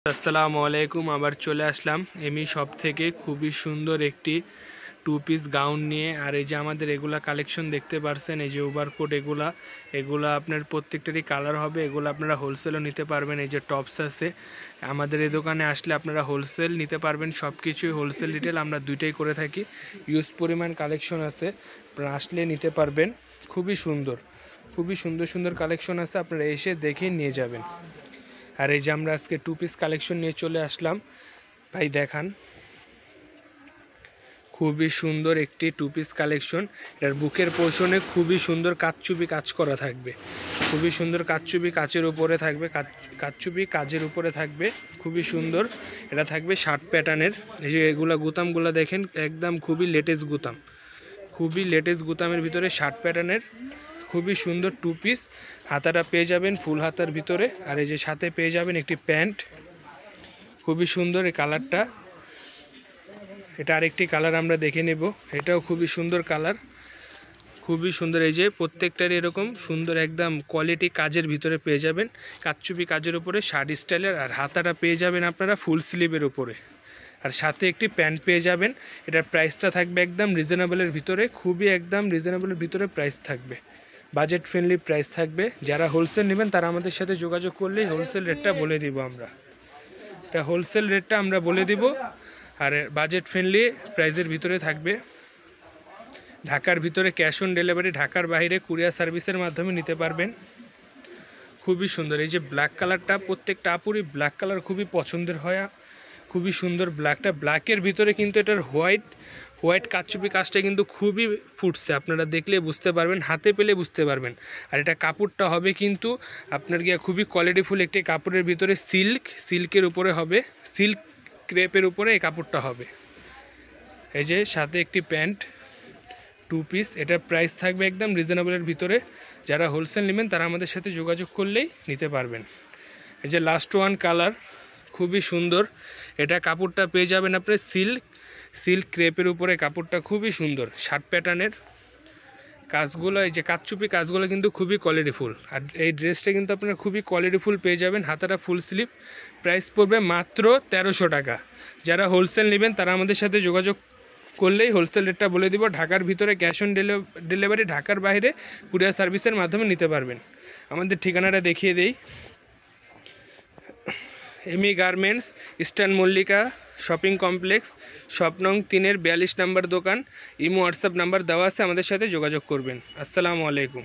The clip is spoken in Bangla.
আসসালামু আলাইকুম। আবার চলে আসলাম এমি শপ থেকে খুবই সুন্দর একটি টু পিস গাউন নিয়ে। আর এই যে আমাদের এগুলা কালেকশন দেখতে পারছেন, এই যে ওভারকোট এগুলা আপনার প্রত্যেকটারই কালার হবে। এগুলো আপনারা হোলসেলও নিতে পারবেন। এই যে টপস আছে, আমাদের এই দোকানে আসলে আপনারা হোলসেল নিতে পারবেন। সব কিছুই হোলসেল রিটেল আমরা দুইটাই করে থাকি। ইউজ পরিমাণ কালেকশন আছে, আপনারা আসলে নিতে পারবেন। খুবই সুন্দর কালেকশন আছে, আপনারা এসে দেখে নিয়ে যাবেন। আর এই যে আমরা আজকে টু পিস কালেকশন নিয়ে চলে আসলাম। ভাই দেখান, খুবই সুন্দর একটি টু পিস কালেকশন। এটার বুকের পোর্শনে খুবই সুন্দর কাচচুপি কাজ করা থাকবে, খুবই সুন্দর কাচচুপি কাচের উপরে থাকবে, কাচচুপি কাজের উপরে থাকবে, খুবই সুন্দর। এটা থাকবে শার্ট প্যাটার্নের। এই যে এগুলা গুতামগুলো দেখেন, একদম খুবই লেটেস্ট গুতামের ভিতরে শার্ট প্যাটার্নের খুবই সুন্দর টু পিস। হাতাটা পেয়ে যাবেন ফুল হাতার ভিতরে। আর এই যে সাথে পেয়ে যাবেন একটি প্যান্ট, খুবই সুন্দর এই কালারটা। এটা আরেকটি কালার আমরা দেখে নেব, এটাও খুবই সুন্দর কালার, খুবই সুন্দর। এই যে প্রত্যেকটার এরকম সুন্দর একদম কোয়ালিটি কাজের ভিতরে পেয়ে যাবেন, কাচচুপি কাজের উপরে শার্ট স্টাইলের। আর হাতাটা পেয়ে যাবেন আপনারা ফুল স্লিভের উপরে, আর সাথে একটি প্যান্ট পেয়ে যাবেন। এটার প্রাইসটা থাকবে একদম রিজনেবলের ভিতরে, খুবই একদম রিজনেবলের ভিতরে প্রাইস থাকবে, বাজেট ফ্রেন্ডলি প্রাইস থাকবে। যারা হোলসেল নেবেন তারা আমাদের সাথে যোগাযোগ করলেই হোলসেল রেটটা বলে দিব আমরা। এটা হোলসেল রেটটা আমরা বলে দিব, আর বাজেট ফ্রেন্ডলি প্রাইসের ভিতরে থাকবে। ঢাকার ভিতরে ক্যাশ অন ডেলিভারি, ঢাকার বাইরে কুরিয়ার সার্ভিসের মাধ্যমে নিতে পারবেন। খুবই সুন্দর। এই যে ব্ল্যাক কালারটা প্রত্যেকটা আপুরই ব্ল্যাক কালার খুবই পছন্দের হয়, খুবই সুন্দর ব্ল্যাকটা। ব্ল্যাকের ভিতরে কিন্তু এটার হোয়াইট কাচচুপি কাজটা কিন্তু খুবই ফুটছে, আপনারা দেখলে বুঝতে পারবেন, হাতে পেলে বুঝতে পারবেন। আর এটা কাপড়টা হবে কিন্তু আপনার গিয়ে খুবই কোয়ালিটিফুল একটি কাপড়ের ভিতরে সিল্কের উপরে হবে, সিল্ক ক্রেপের উপরে এই কাপড়টা হবে। এই যে সাথে একটি প্যান্ট টু পিস, এটার প্রাইস থাকবে একদম রিজনেবলের ভিতরে। যারা হোলসেল নেবেন তারা আমাদের সাথে যোগাযোগ করলেই নিতে পারবেন। এই যে লাস্ট ওয়ান কালার, খুবই সুন্দর। এটা কাপড়টা পেয়ে যাবেন আপনি সিল্ক ক্রেপের উপরে, কাপড়টা খুবই সুন্দর। শার্ট প্যাটার্নের কাজগুলো, এই যে কাচচুপি কাজগুলো কিন্তু খুবই কোয়ালিটিফুল। আর এই ড্রেসটা কিন্তু আপনারা খুবই কোয়ালিটিফুল পেয়ে যাবেন। হাতাটা ফুল স্লিভ, প্রাইস পড়বে মাত্র 1300 টাকা। যারা হোলসেল নেবেন তারা আমাদের সাথে যোগাযোগ করলেই হোলসেল রেটটা বলে দিব। ঢাকার ভিতরে ক্যাশ অন ডেলিভারি, ঢাকার বাইরে কুরিয়ার সার্ভিসের মাধ্যমে নিতে পারবেন। আমাদের ঠিকানাটা দেখিয়ে দেই, Amy garments, eastern Mallika shopping complex, shop নং 3-এর 42 নম্বর দোকান। ইমো হোয়াটসঅ্যাপ নাম্বার দেওয়া আছে, আমাদের সাথে যোগাযোগ করবেন। আসসালামু আলাইকুম।